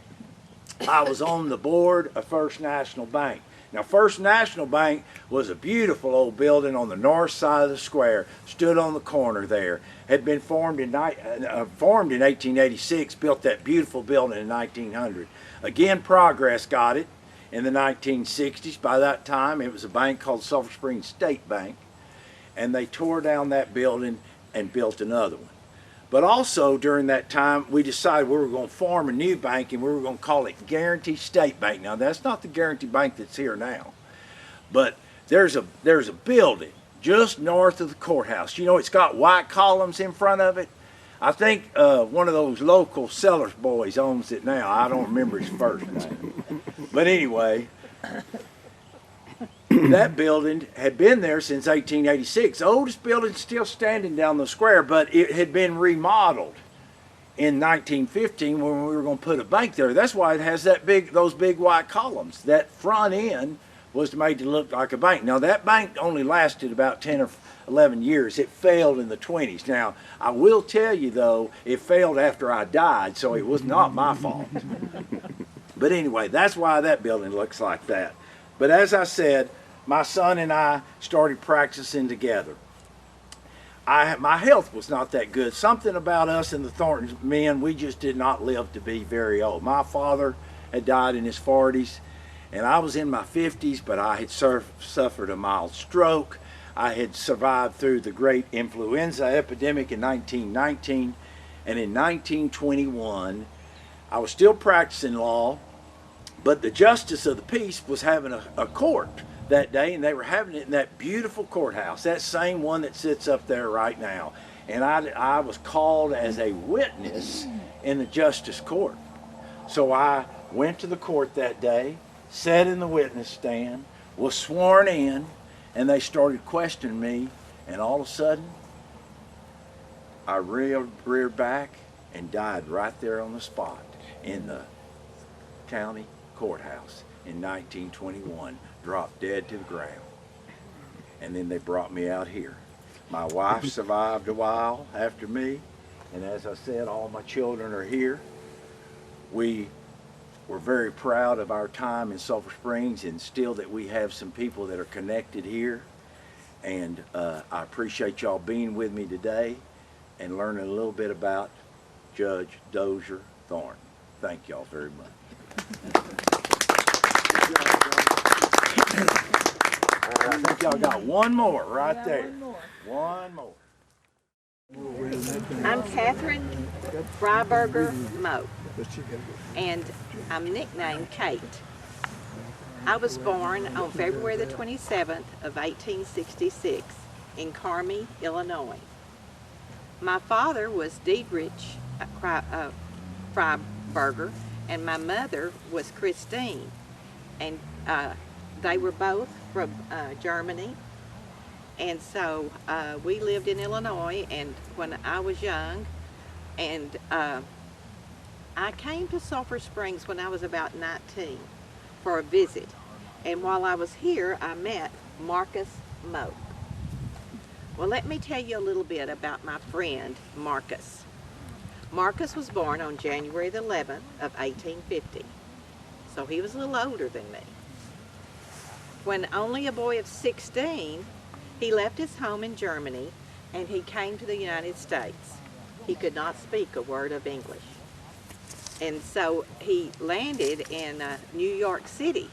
I was on the board of First National Bank. Now, First National Bank was a beautiful old building on the north side of the square, stood on the corner there, had been formed in 1886, built that beautiful building in 1900. Again, Progress got it in the 1960s. By that time, it was a bank called Sulphur Springs State Bank, and they tore down that building and built another one. But also during that time, we decided we were going to form a new bank and we were going to call it Guarantee State Bank. Now, that's not the Guarantee Bank that's here now, but there's a building just north of the courthouse. You know, it's got white columns in front of it. I think one of those local Sellers boys owns it now. I don't remember his first name. But anyway, that building had been there since 1886. The oldest building still standing down the square, but it had been remodeled in 1915 when we were going to put a bank there. That's why it has those big white columns. That front end was made to look like a bank. Now that bank only lasted about 10 or 11 years. It failed in the 20s. Now I will tell you though, it failed after I died, so it was not my fault. But anyway, that's why that building looks like that. But as I said, my son and I started practicing together. My health was not that good. Something about us and the Thorntons men, we just did not live to be very old. My father had died in his 40s, and I was in my 50s, but I had suffered a mild stroke. I had survived through the great influenza epidemic in 1919, and in 1921, I was still practicing law, but the justice of the peace was having a court that day, and they were having it in that beautiful courthouse, that same one that sits up there right now. And I was called as a witness in the justice court. So I went to the court that day, sat in the witness stand, was sworn in, and they started questioning me, and all of a sudden, I reared back and died right there on the spot in the county courthouse in 1921. Dropped dead to the ground. And then they brought me out here. My wife survived a while after me, and as I said, all my children are here. We were very proud of our time in Sulphur Springs, and still that we have some people that are connected here. And I appreciate y'all being with me today and learning a little bit about Judge Dozier Thornton. Thank y'all very much. I think y'all got one more right there. One more. I'm Catherine Freiberger Moe, and I'm nicknamed Kate. I was born on February the 27th of 1866 in Carmi, Illinois. My father was Diedrich Freiberger, and my mother was Christine. And they were both from Germany. And so we lived in Illinois, and when I was young, and I came to Sulphur Springs when I was about 19 for a visit. And while I was here, I met Marcus Moak. Well, let me tell you a little bit about my friend Marcus. Marcus was born on January the 11th of 1850, so he was a little older than me. When only a boy of 16, he left his home in Germany and he came to the United States. He could not speak a word of English. And so he landed in New York City,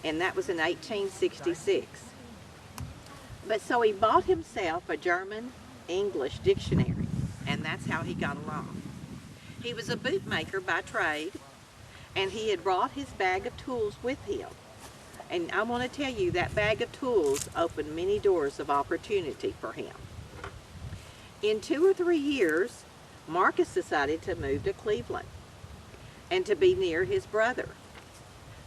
and that was in 1866. But so he bought himself a German-English dictionary, and that's how he got along. He was a bootmaker by trade, and he had brought his bag of tools with him. And I want to tell you, that bag of tools opened many doors of opportunity for him. In 2 or 3 years, Marcus decided to move to Cleveland and to be near his brother.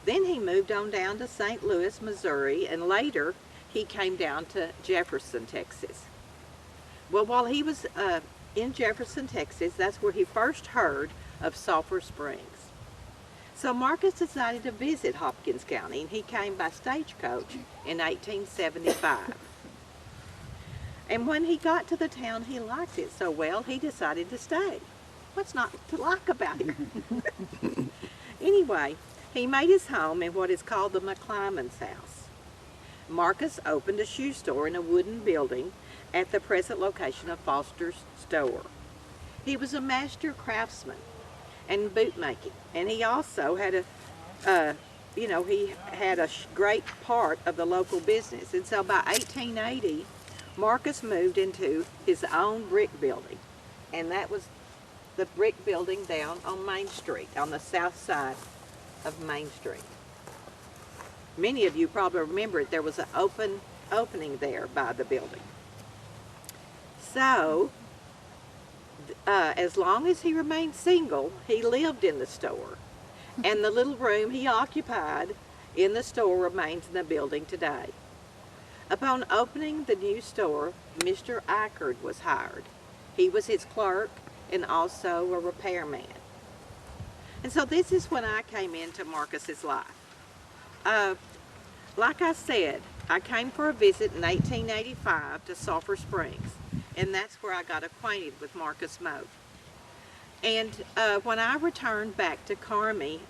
Then he moved on down to St. Louis, Missouri, and later he came down to Jefferson, Texas. Well, while he was in Jefferson, Texas, that's where he first heard of Sulphur Springs. So Marcus decided to visit Hopkins County, and he came by stagecoach in 1875. And when he got to the town, he liked it so well, he decided to stay. What's not to like about it? Anyway, he made his home in what is called the McClymonds house. Marcus opened a shoe store in a wooden building at the present location of Foster's store. He was a master craftsman and bootmaking, and he also had a great part of the local business. And so by 1880, Marcus moved into his own brick building, and that was the brick building down on Main Street, on the south side of Main Street. Many of you probably remember it. There was an opening there by the building. So, as long as he remained single, he lived in the store, and the little room he occupied in the store remains in the building today. Upon opening the new store, Mr. Eichard was hired. He was his clerk and also a repairman. And so this is when I came into Marcus's life. Like I said, I came for a visit in 1885 to Sulphur Springs, and that's where I got acquainted with Marcus Moak. And when I returned back to Carmi,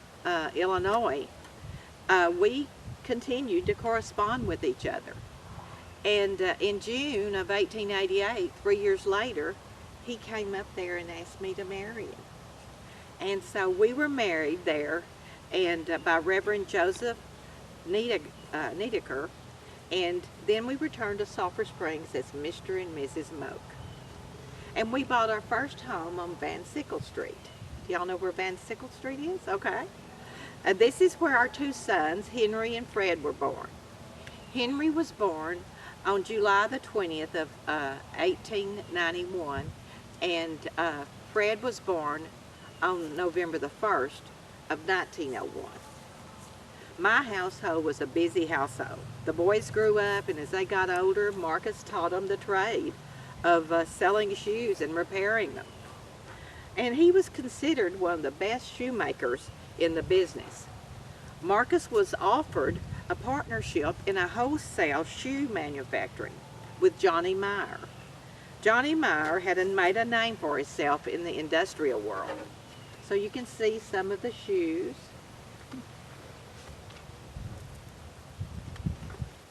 Illinois, we continued to correspond with each other. And in June of 1888, 3 years later, he came up there and asked me to marry him. And so we were married there, and by Reverend Joseph Niedecker, and then we returned to Sulphur Springs as Mr. and Mrs. Moak. And we bought our first home on Van Sickle Street. Do y'all know where Van Sickle Street is? Okay. This is where our 2 sons, Henry and Fred, were born. Henry was born on July the 20th of 1891, and Fred was born on November the 1st of 1901. My household was a busy household. The boys grew up, and as they got older, Marcus taught them the trade of selling shoes and repairing them. And he was considered one of the best shoemakers in the business. Marcus was offered a partnership in a wholesale shoe manufacturing with Johnny Meyer. Johnny Meyer had made a name for himself in the industrial world. So you can see some of the shoes.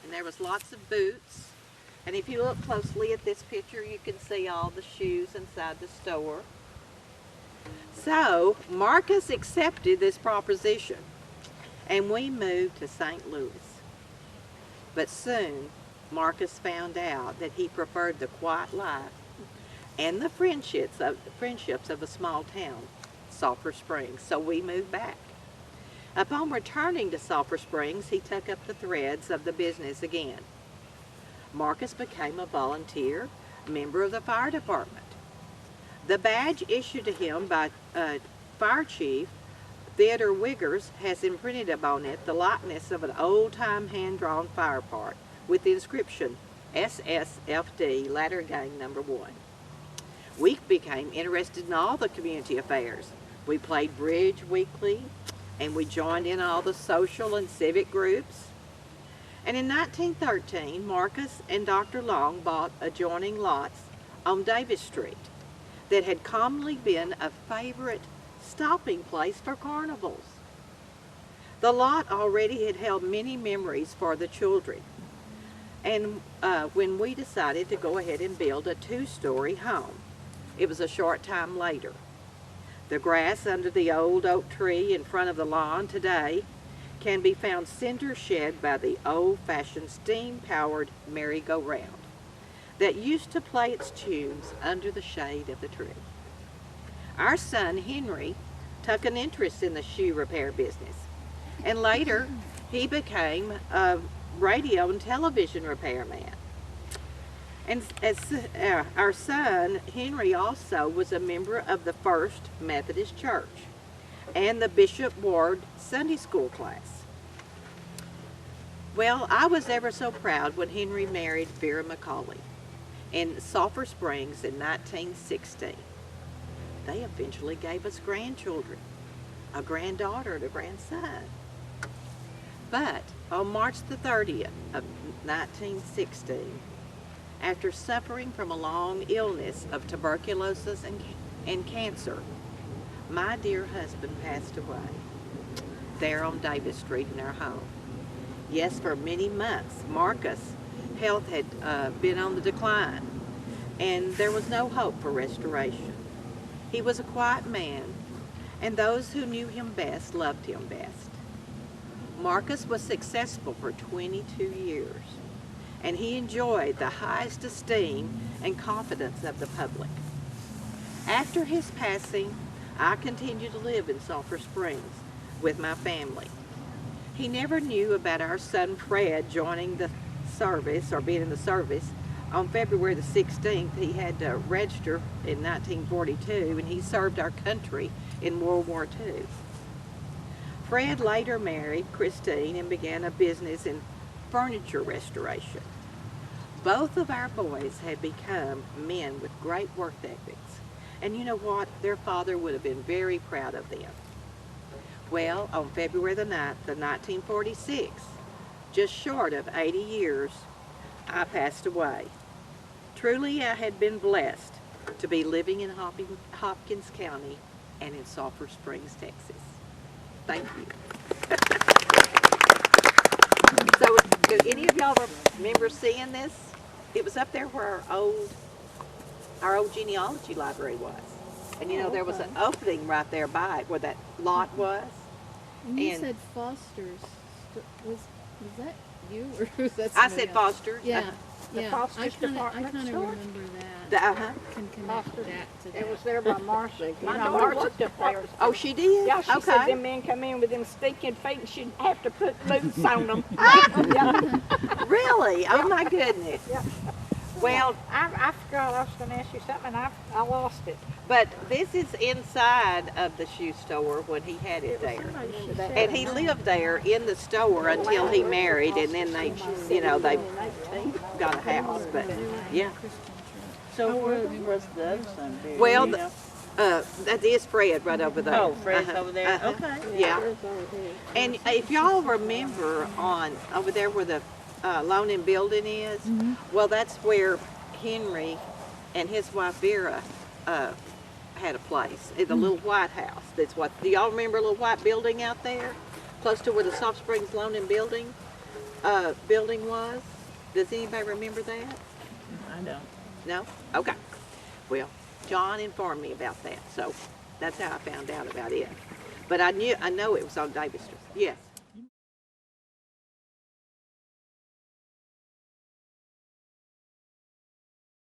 And there was lots of boots. And if you look closely at this picture, you can see all the shoes inside the store. So Marcus accepted this proposition, and we moved to St. Louis. But soon, Marcus found out that he preferred the quiet life and the friendships of a small town, Sulphur Springs, so we moved back. Upon returning to Sulphur Springs, he took up the threads of the business again. Marcus became a volunteer member of the fire department. The badge issued to him by Fire Chief Theodore Wiggers has imprinted upon it the likeness of an old-time hand-drawn fire part with the inscription SSFD Ladder Gang No. 1. We became interested in all the community affairs. We played bridge weekly, and we joined in all the social and civic groups. And in 1913, Marcus and Dr. Long bought adjoining lots on Davis Street that had commonly been a favorite stopping place for carnivals. The lot already had held many memories for the children. And when we decided to go ahead and build a 2-story home, it was a short time later. The grass under the old oak tree in front of the lawn today can be found cinder shed by the old-fashioned steam-powered merry-go-round that used to play its tunes under the shade of the tree. Our son Henry took an interest in the shoe repair business, and later he became a radio and television repairman. And our son Henry also was a member of the First Methodist Church and the Bishop Ward Sunday School class. Well, I was ever so proud when Henry married Vera McCauley in Sulphur Springs in 1916. They eventually gave us grandchildren, a granddaughter and a grandson. But on March the 30th of 1916, after suffering from a long illness of tuberculosis and cancer, my dear husband passed away there on Davis Street in our home. Yes, for many months, Marcus' health had been on the decline, and there was no hope for restoration. He was a quiet man, and those who knew him best loved him best. Marcus was successful for 22 years, and he enjoyed the highest esteem and confidence of the public. After his passing, I continued to live in Sulphur Springs with my family. He never knew about our son Fred joining the service or being in the service. On February the 16th, he had to register in 1942, and he served our country in World War II. Fred later married Christine and began a business in furniture restoration. Both of our boys had become men with great work ethics, and you know what? Their father would have been very proud of them. Well, on February the 9th of 1946, just short of 80 years, I passed away. Truly, I had been blessed to be living in Hopkins County and in Sulphur Springs, Texas. Thank you. So, do any of y'all remember seeing this? It was up there where our old genealogy library was. And you know, there was an opening right there by it where that lot was. And you said Foster's. Was that you or was that I somebody said else? Foster's. Yeah. The Yeah, Foster's I department kind of store? remember that. Can connect Foster's. that to that. It was there by Marcy. My You know, daughter Marcy- worked up there. Oh, she did? Yeah, she Okay. said them men come in with them stinking feet and she'd have to put boots on them. Really? Oh my goodness. Yeah. Well, I forgot I was going to ask you something and I lost it. but this is inside of the shoe store when he had it there. And he lived there in the store until he married, and then they, you know, they got a house. But yeah. So where was the other son buried? Well, You know? that is Fred right over there. Oh, Fred's over there? Uh-huh. Okay. Yeah. And if y'all remember on over there where the Loaning building is, well, that's where Henry and his wife Vera had a place. It's a little white house. That's what. Do y'all remember a little white building out there, close to where the Soft Springs Loaning building was? Does anybody remember that? I don't. No? Okay. Well, John informed me about that, so that's how I found out about it. But I know it was on Davis Street. Yes.